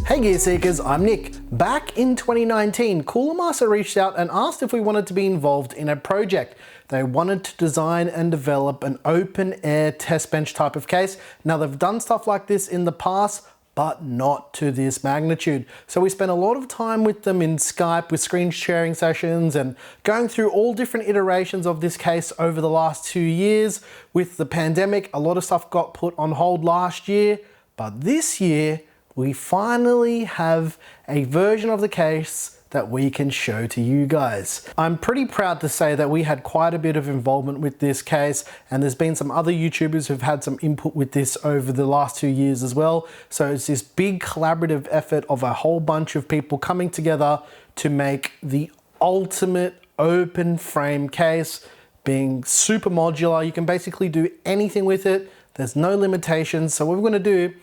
Hey Gear Seekers, I'm Nick. Back in 2019, Cooler Master reached out and asked if we wanted to be involved in a project. They wanted to design and develop an open air test bench type of case. Now they've done stuff like this in the past, but not to this magnitude. So we spent a lot of time with them in Skype with screen sharing sessions and going through all different iterations of this case over the last 2 years. With the pandemic, a lot of stuff got put on hold last year, but this year, we finally have a version of the case that we can show to you guys. I'm pretty proud to say that we had quite a bit of involvement with this case, and there's been some other YouTubers who've had some input with this over the last 2 years as well. So it's this big collaborative effort of a whole bunch of people coming together to make the ultimate open frame case, being super modular. You can basically do anything with it. There's no limitations. So what we're gonna do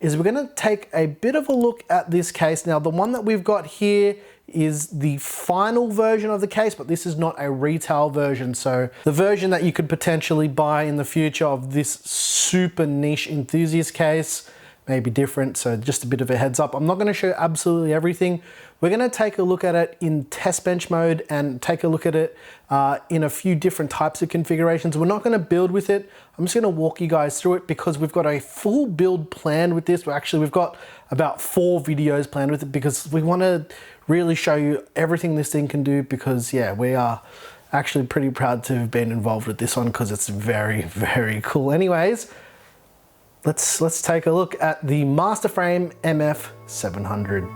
is we're gonna take a bit of a look at this case. Now, the one that we've got here is the final version of the case, but this is not a retail version. So the version that you could potentially buy in the future of this super niche enthusiast case may be different. So just a bit of a heads up. I'm not gonna show absolutely everything. We're gonna take a look at it in test bench mode and take a look at it in a few different types of configurations. We're not gonna build with it. I'm just gonna walk you guys through it because we've got a full build planned with this. We've got about 4 videos planned with it because we wanna really show you everything this thing can do because yeah, we are actually pretty proud to have been involved with this one because it's very, very cool. Anyways, let's take a look at the MasterFrame MF700.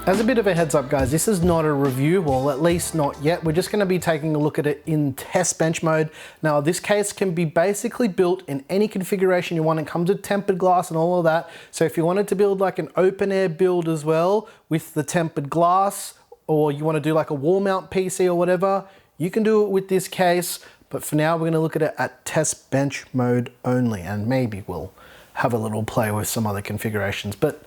As a bit of a heads up guys, this is not a review, well at least not yet. We're just gonna be taking a look at it in test bench mode. Now this case can be basically built in any configuration you want. It comes with tempered glass and all of that. So if you wanted to build like an open air build as well with the tempered glass, or you wanna do like a wall mount PC or whatever, you can do it with this case. But for now, we're gonna look at it at test bench mode only, and maybe we'll have a little play with some other configurations. But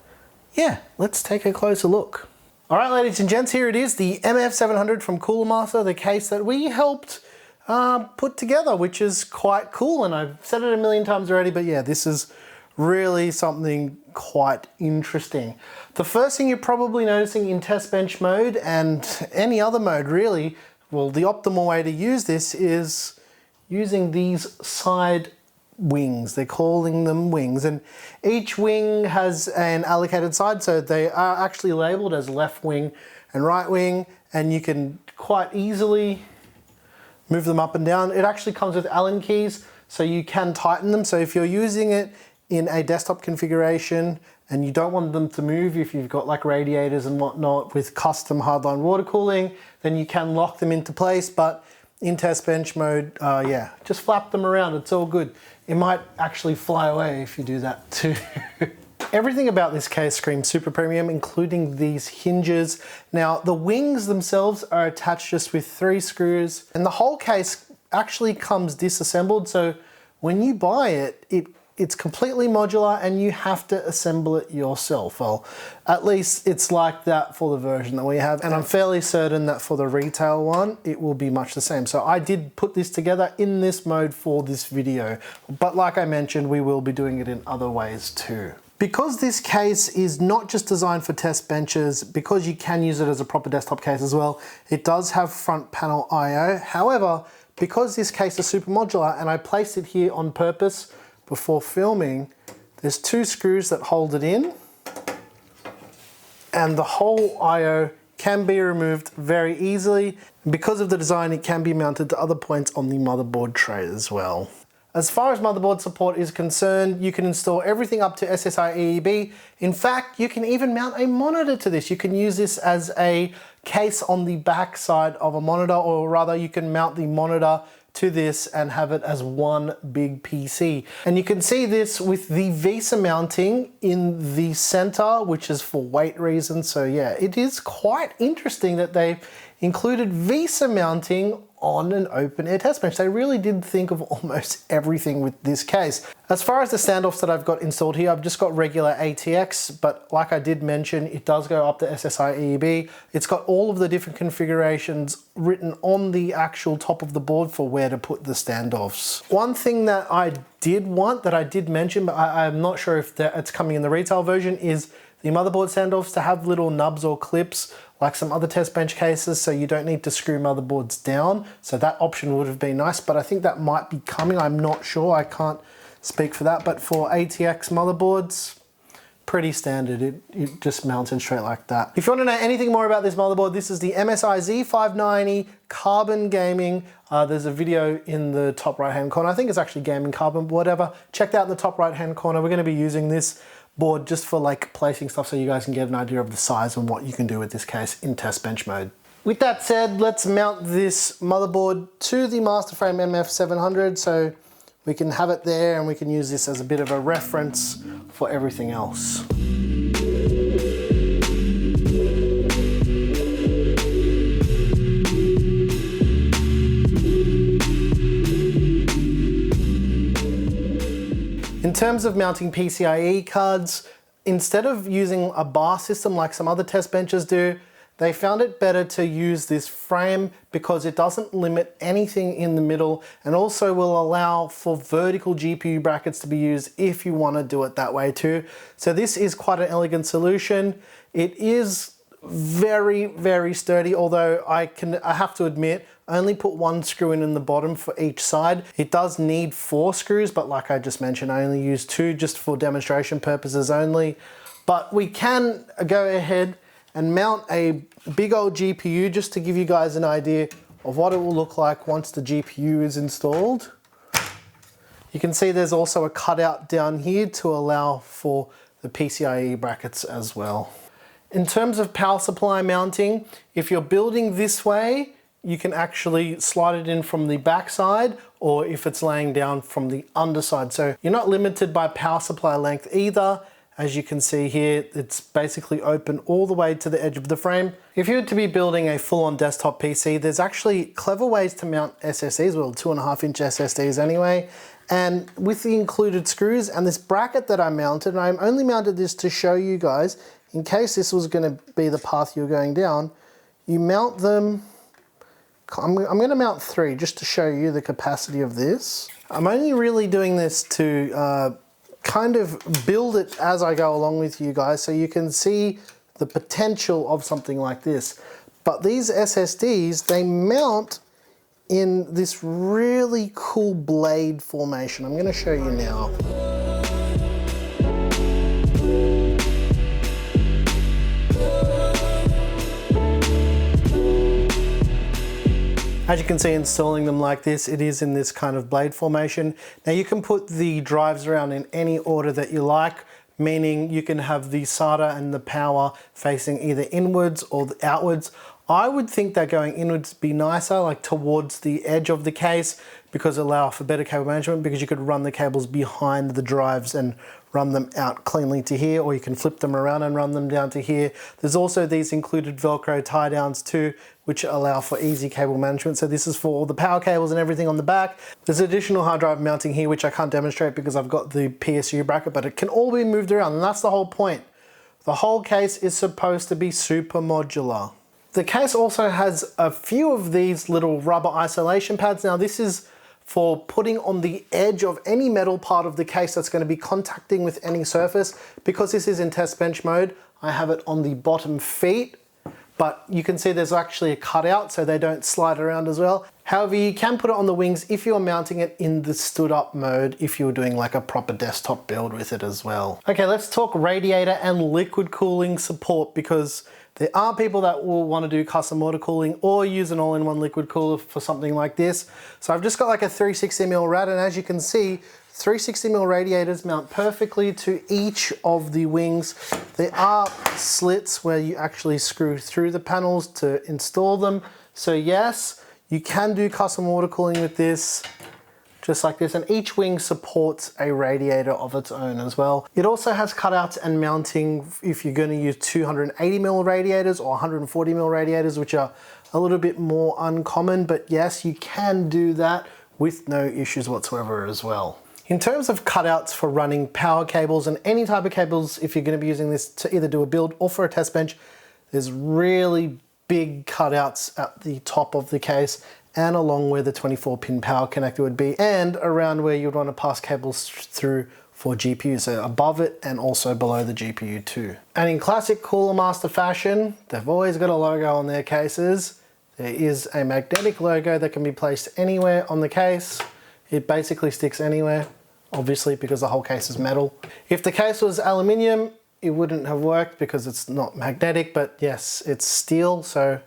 yeah, let's take a closer look. All right, ladies and gents, here it is, the MF700 from Cooler Master, the case that we helped put together, which is quite cool. And I've said it a million times already, but yeah, this is really something quite interesting. The first thing you're probably noticing in test bench mode and any other mode really, well, the optimal way to use this is using these side wings. They're calling them wings, and each wing has an allocated side, so they are actually labeled as left wing and right wing, and you can quite easily move them up and down. It actually comes with Allen keys, so you can tighten them. So if you're using it in a desktop configuration and you don't want them to move, if you've got like radiators and whatnot with custom hardline water cooling, then you can lock them into place. But in test bench mode, yeah, just flap them around, it's all good. It might actually fly away if you do that too. Everything about this case screams super premium, including these hinges. Now, the wings themselves are attached just with 3 screws, and the whole case actually comes disassembled. So when you buy it, it's completely modular and you have to assemble it yourself. Well, at least it's like that for the version that we have. And I'm fairly certain that for the retail one, it will be much the same. So I did put this together in this mode for this video. But like I mentioned, we will be doing it in other ways too. Because this case is not just designed for test benches, because you can use it as a proper desktop case as well, it does have front panel I/O. However, because this case is super modular and I placed it here on purpose before filming, there's 2 screws that hold it in, and the whole I/O can be removed very easily. Because of the design, it can be mounted to other points on the motherboard tray as well. As far as motherboard support is concerned, you can install everything up to SSI EEB. In fact, you can even mount a monitor to this. You can use this as a case on the back side of a monitor, or rather you can mount the monitor to this and have it as one big PC. And you can see this with the VESA mounting in the center, which is for weight reasons. So yeah, it is quite interesting that they've included VESA mounting on an open air test bench. They really did think of almost everything with this case. As far as the standoffs that I've got installed here, I've just got regular ATX, but like I did mention, it does go up to SSI EEB. It's got all of the different configurations written on the actual top of the board for where to put the standoffs. One thing that I did want, that I did mention, but I'm not sure if it's coming in the retail version, is the motherboard standoffs to have little nubs or clips like some other test bench cases, so you don't need to screw motherboards down. So that option would have been nice, but I think that might be coming. I'm not sure, I can't speak for that, but for ATX motherboards, pretty standard. It just mounted straight like that. If you want to know anything more about this motherboard, this is the MSI Z590 Carbon Gaming. There's a video in the top right hand corner. I think it's actually gaming carbon, whatever. Check that in the top right hand corner. We're going to be using this board just for like placing stuff so you guys can get an idea of the size and what you can do with this case in test bench mode. With that said, let's mount this motherboard to the MasterFrame MF700 so we can have it there and we can use this as a bit of a reference for everything else. In terms of mounting PCIe cards, instead of using a bar system like some other test benches do, they found it better to use this frame because it doesn't limit anything in the middle and also will allow for vertical GPU brackets to be used if you want to do it that way too. So this is quite an elegant solution. It is very, very sturdy, although I have to admit, only put one screw in the bottom for each side. It does need 4 screws, but like I just mentioned, I only use 2 just for demonstration purposes only. But we can go ahead and mount a big old GPU just to give you guys an idea of what it will look like once the GPU is installed. You can see there's also a cutout down here to allow for the PCIe brackets as well. In terms of power supply mounting, if you're building this way, you can actually slide it in from the back side, or if it's laying down from the underside. So you're not limited by power supply length either. As you can see here, it's basically open all the way to the edge of the frame. If you were to be building a full-on desktop PC, there's actually clever ways to mount SSDs, well, 2.5-inch SSDs anyway. And with the included screws and this bracket that I mounted, and I only mounted this to show you guys, in case this was gonna be the path you're going down, you mount them. I'm gonna mount 3 just to show you the capacity of this. I'm only really doing this to kind of build it as I go along with you guys so you can see the potential of something like this. But these SSDs, they mount in this really cool blade formation. I'm gonna show you now. As you can see, installing them like this, it is in this kind of blade formation. Now you can put the drives around in any order that you like, meaning you can have the SATA and the power facing either inwards or outwards. I would think that going inwards would be nicer, like towards the edge of the case, because it allows for better cable management, because you could run the cables behind the drives and run them out cleanly to here, or you can flip them around and run them down to here. There's also these included Velcro tie downs too, which allow for easy cable management. So this is for all the power cables and everything on the back. There's additional hard drive mounting here, which I can't demonstrate because I've got the PSU bracket, but it can all be moved around, and that's the whole point. The whole case is supposed to be super modular. The case also has a few of these little rubber isolation pads. Now this is for putting on the edge of any metal part of the case that's going to be contacting with any surface. Because this is in test bench mode, I have it on the bottom feet, but you can see there's actually a cutout so they don't slide around as well. However, you can put it on the wings if you're mounting it in the stood up mode, if you're doing like a proper desktop build with it as well. Okay, let's talk radiator and liquid cooling support, because there are people that will want to do custom water cooling or use an all-in-one liquid cooler for something like this. So I've just got like a 360mm rad, and as you can see, 360mm radiators mount perfectly to each of the wings. There are slits where you actually screw through the panels to install them. So yes, you can do custom water cooling with this, just like this, and each wing supports a radiator of its own as well. It also has cutouts and mounting if you're going to use 280mm radiators or 140mm radiators, which are a little bit more uncommon, but yes, you can do that with no issues whatsoever as well. In terms of cutouts for running power cables and any type of cables, if you're going to be using this to either do a build or for a test bench, there's really big cutouts at the top of the case and along where the 24-pin power connector would be and around where you'd want to pass cables through for GPU, so above it and also below the GPU too. And in classic Cooler Master fashion, they've always got a logo on their cases. There is a magnetic logo that can be placed anywhere on the case. It basically sticks anywhere, obviously because the whole case is metal. If the case was aluminium, it wouldn't have worked because it's not magnetic, but yes, it's steel, so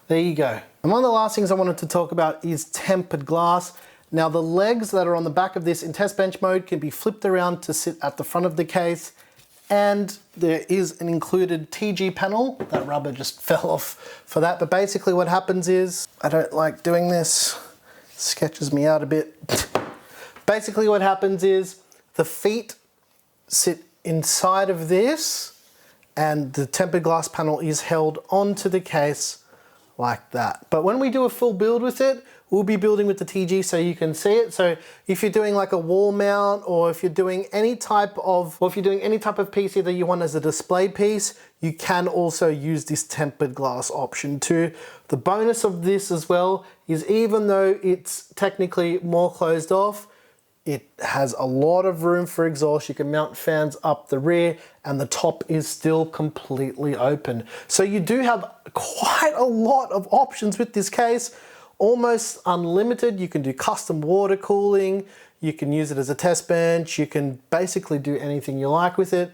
there you go. And one of the last things I wanted to talk about is tempered glass. Now the legs that are on the back of this in test bench mode can be flipped around to sit at the front of the case, and there is an included TG panel. That rubber just fell off for that, but basically what happens is, I don't like doing this, it sketches me out a bit. Basically what happens is the feet sit inside of this and the tempered glass panel is held onto the case like that. But when we do a full build with it, we'll be building with the TG so you can see it. So if you're doing like a wall mount, or if you're doing any type of, PC that you want as a display piece, you can also use this tempered glass option too. The bonus of this as well is, even though it's technically more closed off, it has a lot of room for exhaust. You can mount fans up the rear and the top is still completely open. So you do have quite a lot of options with this case, almost unlimited. You can do custom water cooling, you can use it as a test bench, you can basically do anything you like with it.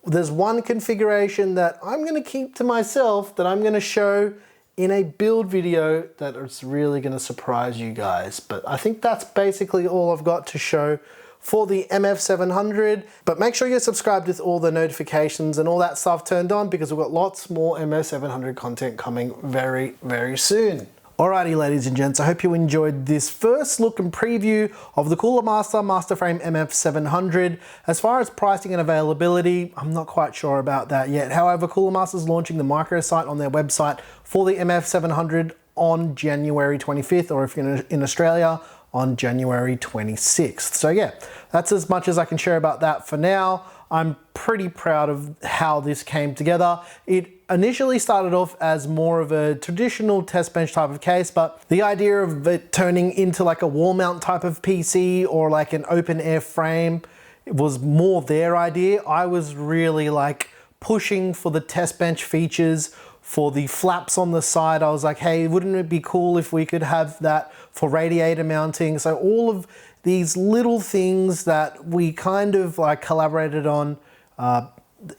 There's one configuration that I'm gonna keep to myself that I'm gonna show in a build video that is really gonna surprise you guys. But I think that's basically all I've got to show for the MF700. But make sure you're subscribed with all the notifications and all that stuff turned on, because we've got lots more MF700 content coming very, very soon. Alrighty, ladies and gents, I hope you enjoyed this first look and preview of the Cooler Master MasterFrame MF700. As far as pricing and availability, I'm not quite sure about that yet. However, Cooler Master is launching the microsite on their website for the MF700 on January 25th, or if you're in Australia, on January 26th. So yeah, that's as much as I can share about that for now. I'm pretty proud of how this came together. It initially started off as more of a traditional test bench type of case, but the idea of it turning into like a wall mount type of PC or like an open air frame, it was more their idea. I was really like pushing for the test bench features, for the flaps on the side. I was like, hey, wouldn't it be cool if we could have that for radiator mounting? So all of these little things that we kind of like collaborated on,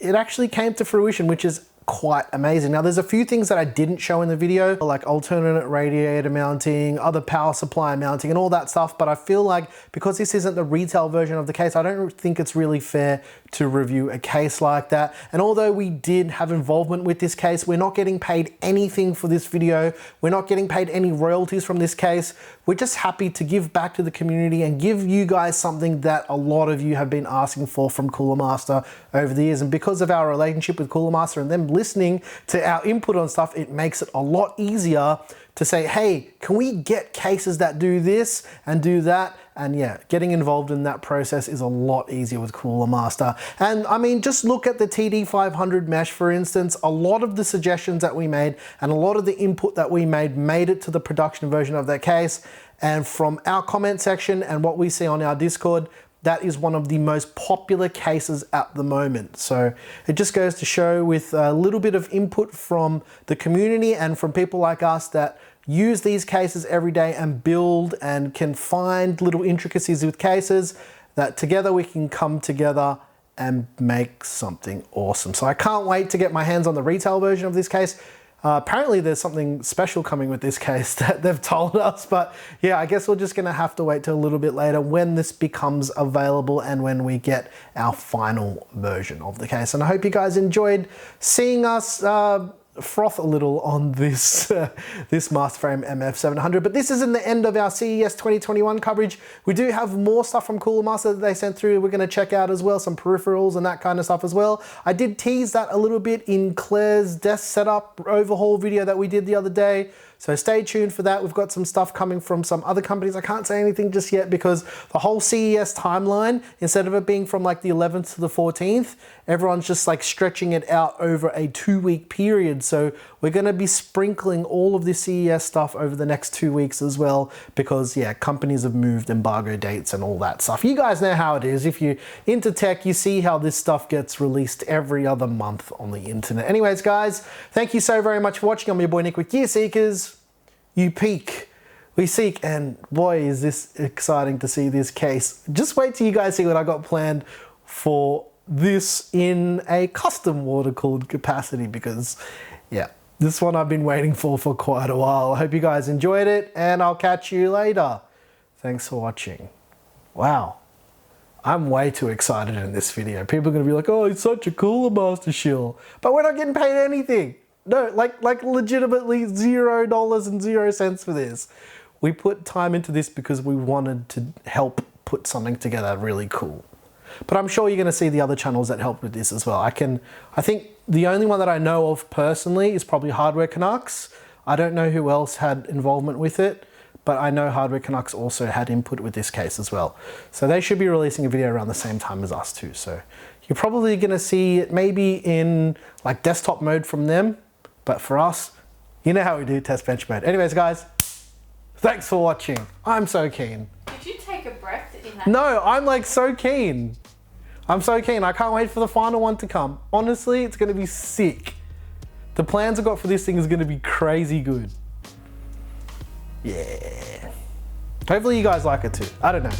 it actually came to fruition, which is quite amazing. Now there's a few things that I didn't show in the video, like alternate radiator mounting, other power supply mounting and all that stuff, but I feel like because this isn't the retail version of the case, I don't think it's really fair to review a case like that. And although we did have involvement with this case, we're not getting paid anything for this video. We're not getting paid any royalties from this case. We're just happy to give back to the community and give you guys something that a lot of you have been asking for from Cooler Master over the years. And because of our relationship with Cooler Master and them listening to our input on stuff, it makes it a lot easier to say, hey, can we get cases that do this and do that? And yeah, getting involved in that process is a lot easier with Cooler Master. And I mean, just look at the TD500 mesh, for instance. A lot of the suggestions that we made and a lot of the input that we made it to the production version of that case. And from our comment section and what we see on our Discord, that is one of the most popular cases at the moment. So it just goes to show, with a little bit of input from the community and from people like us that use these cases every day and build and can find little intricacies with cases, that together we can come together and make something awesome. So I can't wait to get my hands on the retail version of this case. Apparently there's something special coming with this case that they've told us, but yeah, I guess we're just gonna have to wait till a little bit later when this becomes available and when we get our final version of the case. And I hope you guys enjoyed seeing us froth a little on this this MasterFrame MF700, but this isn't the end of our CES 2021 coverage. We do have more stuff from Cooler Master that they sent through. We're going to check out as well, some peripherals and that kind of stuff as well. I did tease that a little bit in Claire's desk setup overhaul video that we did the other day. So stay tuned for that. We've got some stuff coming from some other companies. I can't say anything just yet because the whole CES timeline, instead of it being from like the 11th to the 14th, everyone's just like stretching it out over a 2-week period. So we're going to be sprinkling all of this CES stuff over the next 2 weeks as well because yeah, companies have moved embargo dates and all that stuff. You guys know how it is. If you're into tech, you see how this stuff gets released every other month on the internet. Anyways, guys, thank you so very much for watching. I'm your boy Nick with Gear Seekers. You peek, we seek, and boy is this exciting to see this case. Just wait till you guys see what I got planned for this in a custom water-cooled capacity because yeah, this one I've been waiting for quite a while. I hope you guys enjoyed it and I'll catch you later. Thanks for watching. Wow, I'm way too excited in this video. People are gonna be like, oh, it's such a Cooler Master shill, but we're not getting paid anything. No, like legitimately $0 for this. We put time into this because we wanted to help put something together really cool. But I'm sure you're gonna see the other channels that help with this as well. I think the only one that I know of personally is probably Hardware Canucks. I don't know who else had involvement with it, but I know Hardware Canucks also had input with this case as well. So they should be releasing a video around the same time as us too. So you're probably gonna see it maybe in like desktop mode from them. But for us, you know how we do test bench mode. Anyways, guys, thanks for watching. I'm so keen. Did you take a breath in that? No, I'm like so keen. I'm so keen. I can't wait for the final one to come. Honestly, it's gonna be sick. The plans I've got for this thing is gonna be crazy good. Yeah. Hopefully you guys like it too. I don't know.